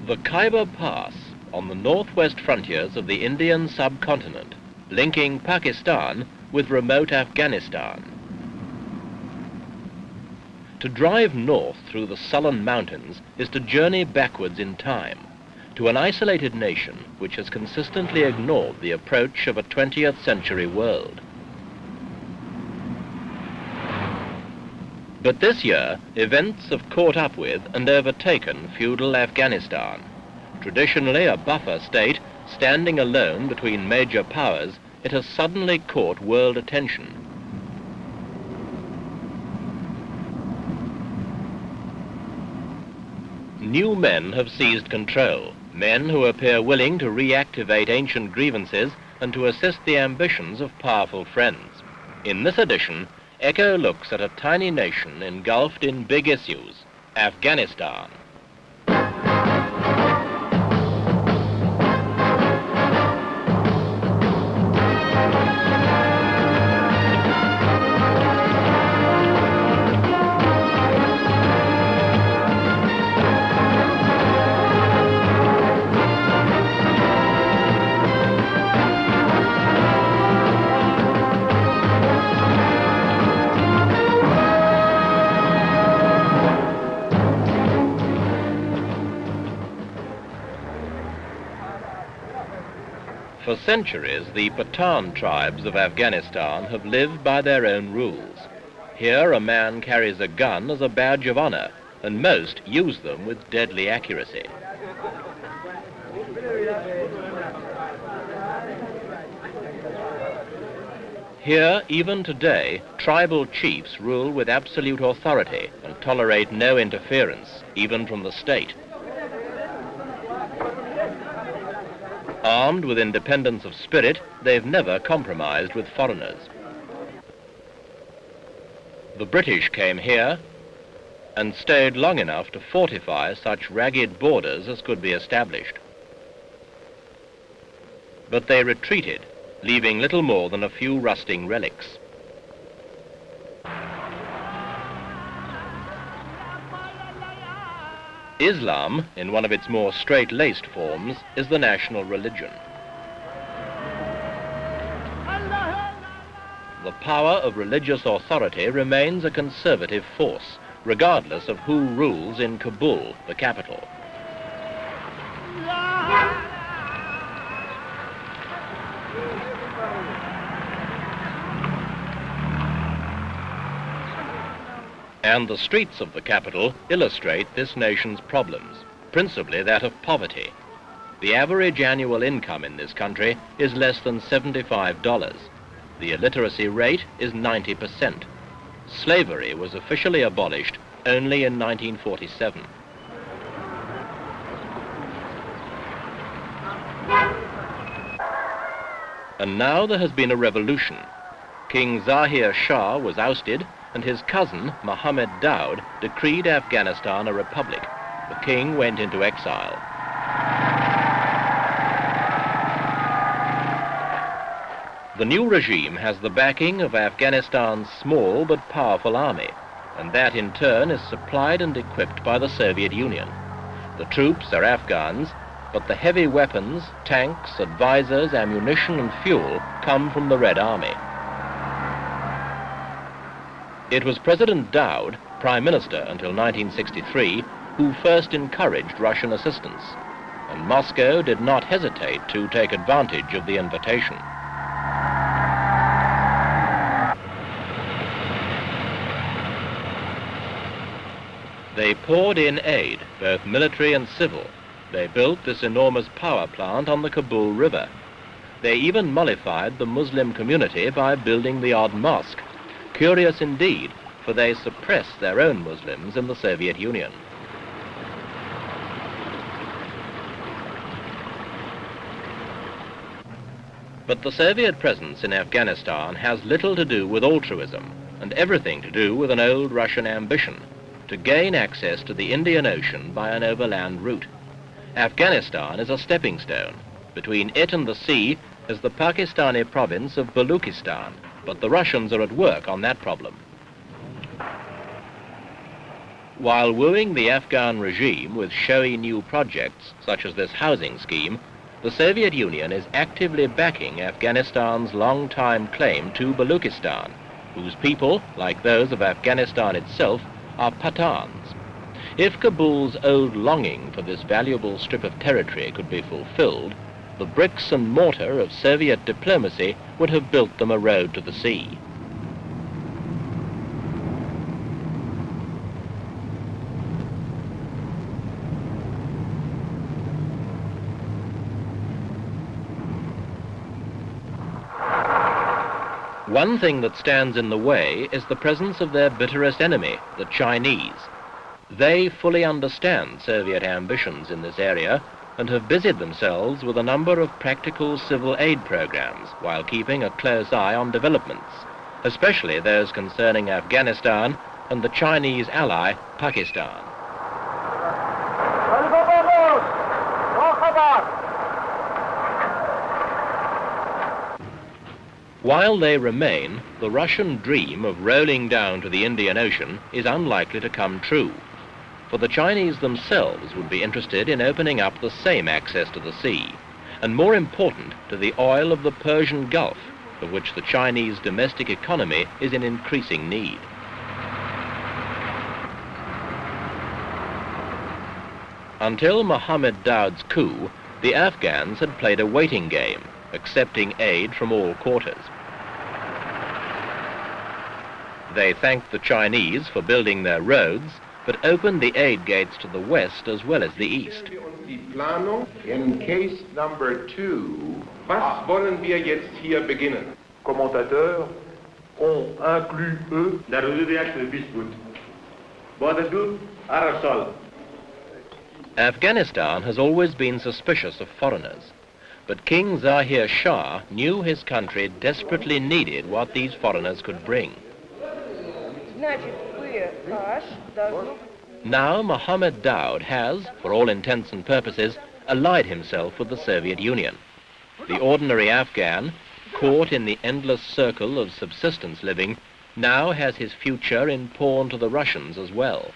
The Khyber Pass on the northwest frontiers of the Indian subcontinent, linking Pakistan with remote Afghanistan. To drive north through the sullen mountains is to journey backwards in time, to an isolated nation which has consistently ignored the approach of a 20th century world. But this year, events have caught up with and overtaken feudal Afghanistan. Traditionally a buffer state, standing alone between major powers, it has suddenly caught world attention. New men have seized control, men who appear willing to reactivate ancient grievances and to assist the ambitions of powerful friends. In this edition, Echo looks at a tiny nation engulfed in big issues, Afghanistan. For centuries, the Pathan tribes of Afghanistan have lived by their own rules. Here, a man carries a gun as a badge of honor, and most use them with deadly accuracy. Here, even today, tribal chiefs rule with absolute authority and tolerate no interference, even from the state. Armed with independence of spirit, they've never compromised with foreigners. The British came here and stayed long enough to fortify such ragged borders as could be established. But they retreated, leaving little more than a few rusting relics. Islam, in one of its more straight-laced forms, is the national religion. The power of religious authority remains a conservative force, regardless of who rules in Kabul, the capital. And the streets of the capital illustrate this nation's problems, principally that of poverty. The average annual income in this country is less than $75. The illiteracy rate is 90%. Slavery was officially abolished only in 1947. And now there has been a revolution. King Zahir Shah was ousted, and his cousin, Mohammed Daud, decreed Afghanistan a republic. The king went into exile. The new regime has the backing of Afghanistan's small but powerful army, and that in turn is supplied and equipped by the Soviet Union. The troops are Afghans, but the heavy weapons, tanks, advisors, ammunition and fuel come from the Red Army. It was President Daud, Prime Minister until 1963, who first encouraged Russian assistance, and Moscow did not hesitate to take advantage of the invitation. They poured in aid, both military and civil. They built this enormous power plant on the Kabul River. They even mollified the Muslim community by building the odd mosque. Curious indeed, for they suppressed their own Muslims in the Soviet Union. But the Soviet presence in Afghanistan has little to do with altruism and everything to do with an old Russian ambition to gain access to the Indian Ocean by an overland route. Afghanistan is a stepping stone. Between it and the sea is the Pakistani province of Baluchistan, but the Russians are at work on that problem. While wooing the Afghan regime with showy new projects, such as this housing scheme, the Soviet Union is actively backing Afghanistan's long-time claim to Baluchistan, whose people, like those of Afghanistan itself, are Pathans. If Kabul's old longing for this valuable strip of territory could be fulfilled, the bricks and mortar of Soviet diplomacy would have built them a road to the sea. One thing that stands in the way is the presence of their bitterest enemy, the Chinese. They fully understand Soviet ambitions in this area and have busied themselves with a number of practical civil aid programs while keeping a close eye on developments, especially those concerning Afghanistan and the Chinese ally, Pakistan. While they remain, the Russian dream of rolling down to the Indian Ocean is unlikely to come true, for the Chinese themselves would be interested in opening up the same access to the sea, and more important, to the oil of the Persian Gulf, of which the Chinese domestic economy is in increasing need. Until Mohammed Daoud's coup, the Afghans had played a waiting game, accepting aid from all quarters. They thanked the Chinese for building their roads, but opened the aid gates to the west as well as the east. In case number 2, was wollen wir jetzt hier beginnen? Commentateurs ont inclus eux la recherche dispute. Afghanistan has always been suspicious of foreigners, but King Zahir Shah knew his country desperately needed what these foreigners could bring. Now Mohammed Daoud has, for all intents and purposes, allied himself with the Soviet Union. The ordinary Afghan, caught in the endless circle of subsistence living, now has his future in pawn to the Russians as well.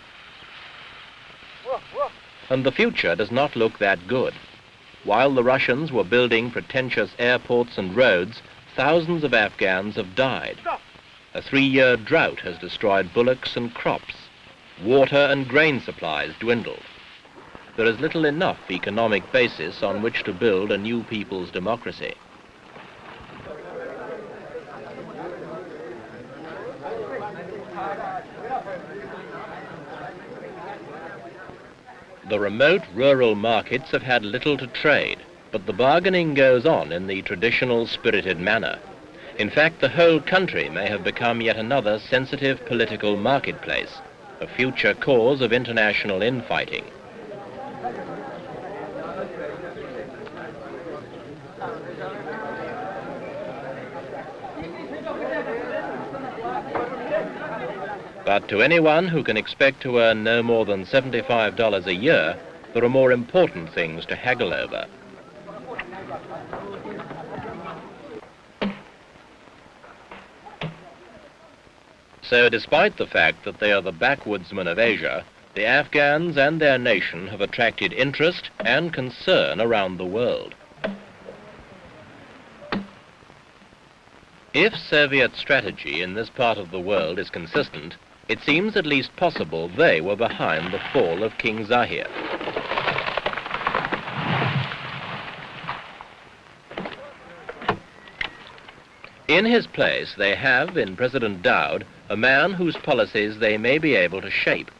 And the future does not look that good. While the Russians were building pretentious airports and roads, thousands of Afghans have died. A 3-year drought has destroyed bullocks and crops. Water and grain supplies dwindled. There is little enough economic basis on which to build a new people's democracy. The remote rural markets have had little to trade, but the bargaining goes on in the traditional spirited manner. In fact, the whole country may have become yet another sensitive political marketplace, a future cause of international infighting. But to anyone who can expect to earn no more than $75 a year, there are more important things to haggle over. So despite the fact that they are the backwoodsmen of Asia, the Afghans and their nation have attracted interest and concern around the world. If Soviet strategy in this part of the world is consistent, it seems at least possible they were behind the fall of King Zahir. In his place, they have, in President Daoud, a man whose policies they may be able to shape.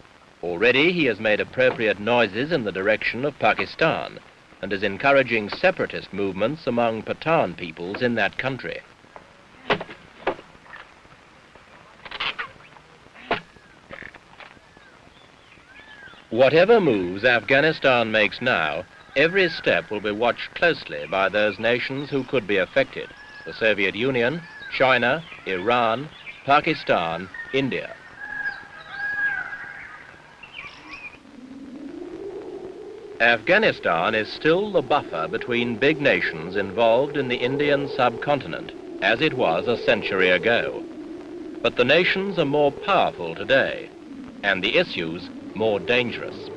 Already he has made appropriate noises in the direction of Pakistan and is encouraging separatist movements among Pathan peoples in that country. Whatever moves Afghanistan makes now, every step will be watched closely by those nations who could be affected: the Soviet Union, China, Iran, Pakistan, India. Afghanistan is still the buffer between big nations involved in the Indian subcontinent, as it was a century ago. But the nations are more powerful today, and the issues more dangerous.